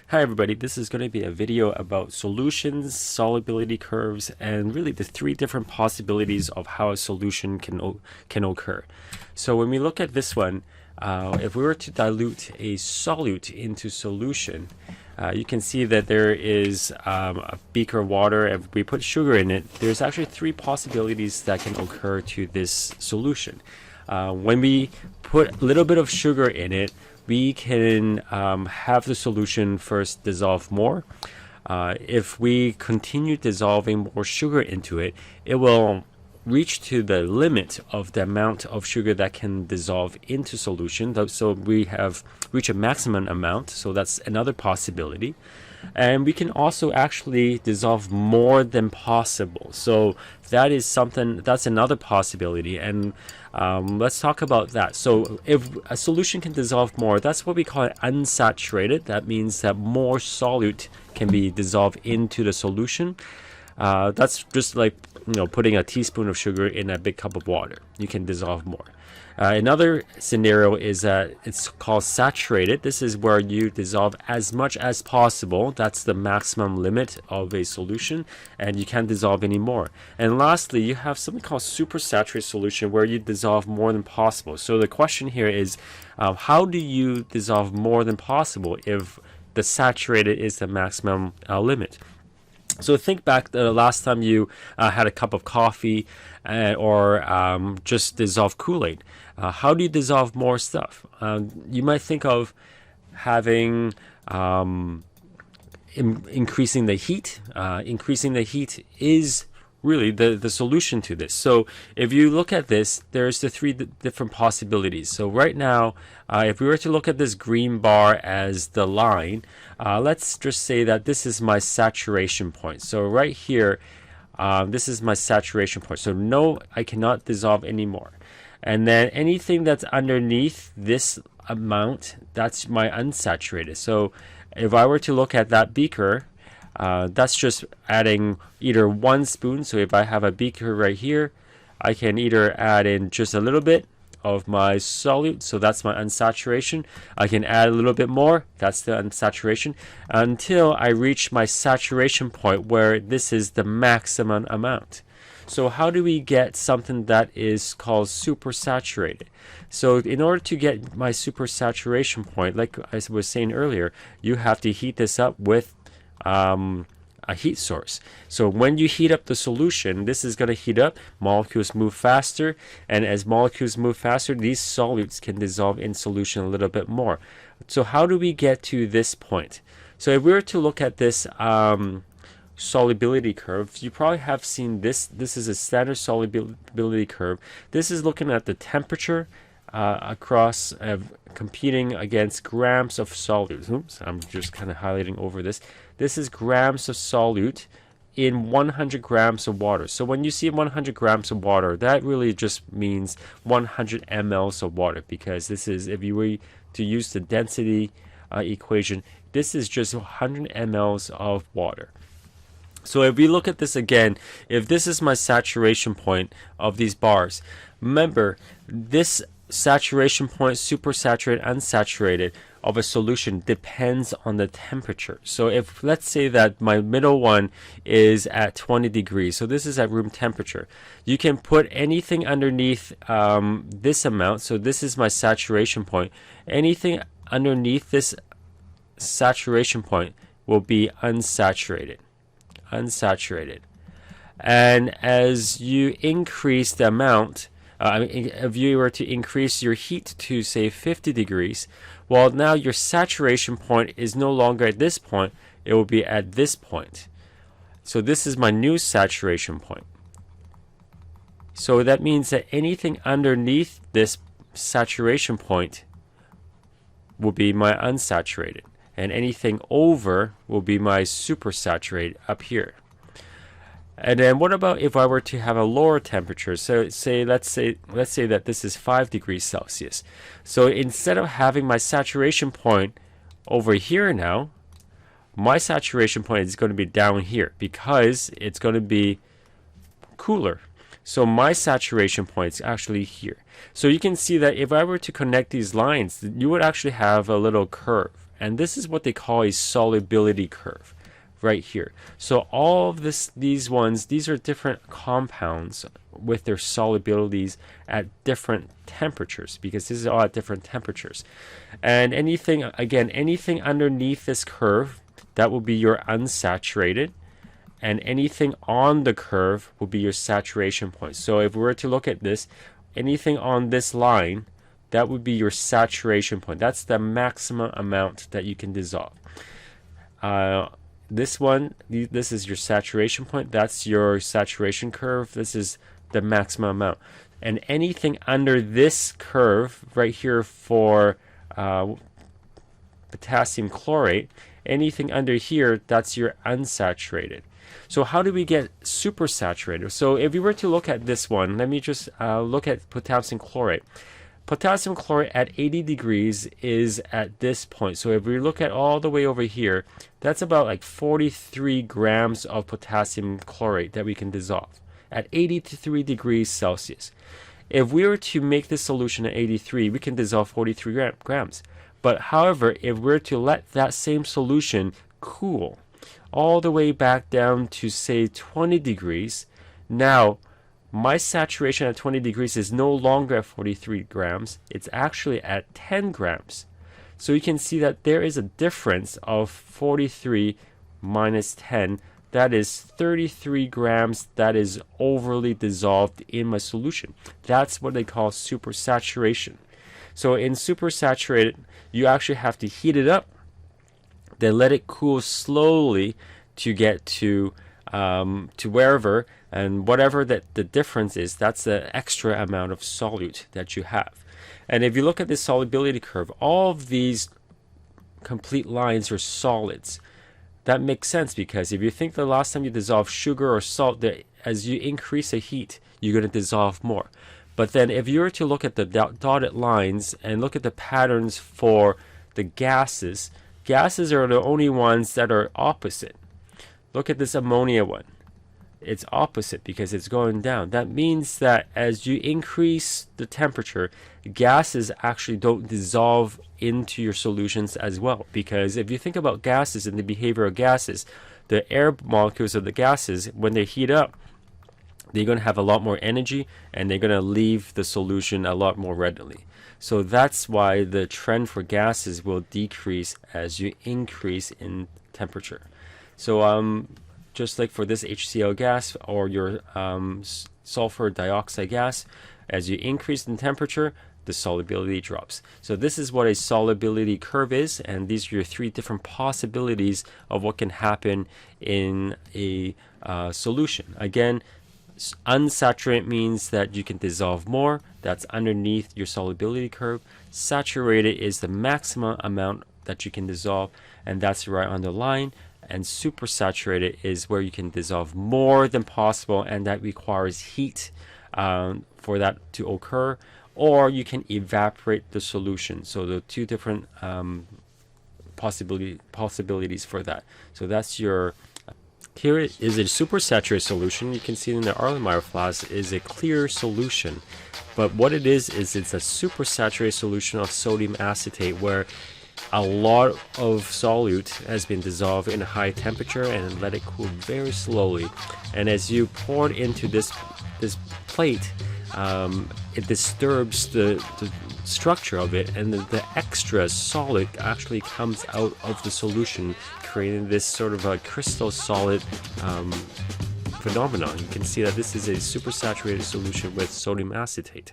Hi everybody, this is going to be a video about solutions, solubility curves, and really the three different possibilities of how a solution can occur. So when we look at this one, if we were to dilute a solute into solution, you can see that there is a beaker of water, and if we put sugar in it, there's actually three possibilities that can occur to this solution. When we put a little bit of sugar in it, we can have the solution first dissolve more. If we continue dissolving more sugar into it, it will reach to the limit of the amount of sugar that can dissolve into solution. So we have reached a maximum amount, so that's another possibility. And we can also actually dissolve more than possible. So that's another possibility. And let's talk about that. So if a solution can dissolve more, that's what we call it unsaturated. That means that more solute can be dissolved into the solution. That's just like putting a teaspoon of sugar in a big cup of water. You can dissolve more. Another scenario is that it's called saturated. This is where you dissolve as much as possible. That's the maximum limit of a solution, and you can't dissolve any more. And lastly, you have something called supersaturated solution, where you dissolve more than possible. So the question here is, how do you dissolve more than possible if the saturated is the maximum limit? So think back the last time you had a cup of coffee or just dissolve Kool-Aid. How do you dissolve more stuff? You might think of having increasing the heat. Increasing the heat is really the solution to this. So if you look at this, there's the three different possibilities. So right now, if we were to look at this green bar as the line, let's just say that this is my saturation point. So right here, this is my saturation point. So no, I cannot dissolve anymore. And then anything that's underneath this amount, that's my unsaturated. So if I were to look at that beaker, that's just adding either 1 spoon. So if I have a beaker right here, I can either add in just a little bit of my solute, so that's my unsaturation. I can add a little bit more, that's the unsaturation, until I reach my saturation point where this is the maximum amount. So how do we get something that is called supersaturated? So in order to get my supersaturation point, like I was saying earlier, you have to heat this up with a heat source. So when you heat up the solution, this is going to heat up, molecules move faster, and as molecules move faster, these solutes can dissolve in solution a little bit more. So how do we get to this point? So if we were to look at this solubility curve, you probably have seen this. This is a standard solubility curve. This is looking at the temperature across competing against grams of solute. Oops, I'm just kind of highlighting over this. This is grams of solute in 100 grams of water. So when you see 100 grams of water, that really just means 100 mLs of water, because this is, if you were to use the density equation, this is just 100 mLs of water. So if we look at this again, if this is my saturation point of these bars, remember this saturation point, supersaturated, unsaturated of a solution depends on the temperature. So if let's say that my middle one is at 20 degrees, so this is at room temperature, you can put anything underneath this amount. So this is my saturation point. Anything underneath this saturation point will be unsaturated. And as you increase the amount, if you were to increase your heat to say 50 degrees, well, now your saturation point is no longer at this point, it will be at this point. So this is my new saturation point. So that means that anything underneath this saturation point will be my unsaturated, and anything over will be my supersaturated up here. And then what about if I were to have a lower temperature? So let's say that this is 5 degrees Celsius. So instead of having my saturation point over here now, my saturation point is going to be down here because it's going to be cooler. So my saturation point is actually here. So you can see that if I were to connect these lines, you would actually have a little curve. And this is what they call a solubility curve right here. So all of these are different compounds with their solubilities at different temperatures, because this is all at different temperatures. And anything underneath this curve, that will be your unsaturated, and anything on the curve will be your saturation point. So if we were to look at this, anything on this line, that would be your saturation point. That's the maximum amount that you can dissolve. This is your saturation point. That's your saturation curve. This is the maximum amount. And anything under this curve right here for potassium chlorate, anything under here, that's your unsaturated. So how do we get supersaturated? So if we were to look at this one, let me just look at potassium chlorate. Potassium chlorate at 80 degrees is at this point. So if we look at all the way over here, that's about like 43 grams of potassium chlorate that we can dissolve at 83 degrees Celsius. If we were to make this solution at 83, we can dissolve 43 grams. But however, if we're to let that same solution cool all the way back down to say 20 degrees, now my saturation at 20 degrees is no longer at 43 grams, it's actually at 10 grams. So you can see that there is a difference of 43 minus 10, that is 33 grams that is overly dissolved in my solution. That's what they call supersaturation. So in supersaturated, you actually have to heat it up, then let it cool slowly to get to wherever, and whatever that the difference is, that's the extra amount of solute that you have. And if you look at this solubility curve, all of these complete lines are solids. That makes sense, because if you think the last time you dissolved sugar or salt, that as you increase the heat, you're going to dissolve more. But then if you were to look at the dotted lines and look at the patterns for the gases, gases are the only ones that are opposite. Look at this ammonia one. It's opposite because it's going down. That means that as you increase the temperature, gases actually don't dissolve into your solutions as well. Because if you think about gases and the behavior of gases, the air molecules of the gases, when they heat up, they're going to have a lot more energy and they're going to leave the solution a lot more readily. So that's why the trend for gases will decrease as you increase in temperature. So just like for this HCl gas or your sulfur dioxide gas, as you increase in temperature, the solubility drops. So this is what a solubility curve is, and these are your three different possibilities of what can happen in a solution. Again, unsaturated means that you can dissolve more. That's underneath your solubility curve. Saturated is the maximum amount that you can dissolve, and that's right on the line. And supersaturated is where you can dissolve more than possible, and that requires heat for that to occur, or you can evaporate the solution. So the two different possibilities for that. So that's your. Here is a supersaturated solution. You can see in the Erlenmeyer flask is a clear solution, but what it is it's a supersaturated solution of sodium acetate where a lot of solute has been dissolved in a high temperature and let it cool very slowly. And as you pour it into this plate, it disturbs the structure of it, and the extra solid actually comes out of the solution, creating this sort of a crystal solid phenomenon. You can see that this is a supersaturated solution with sodium acetate.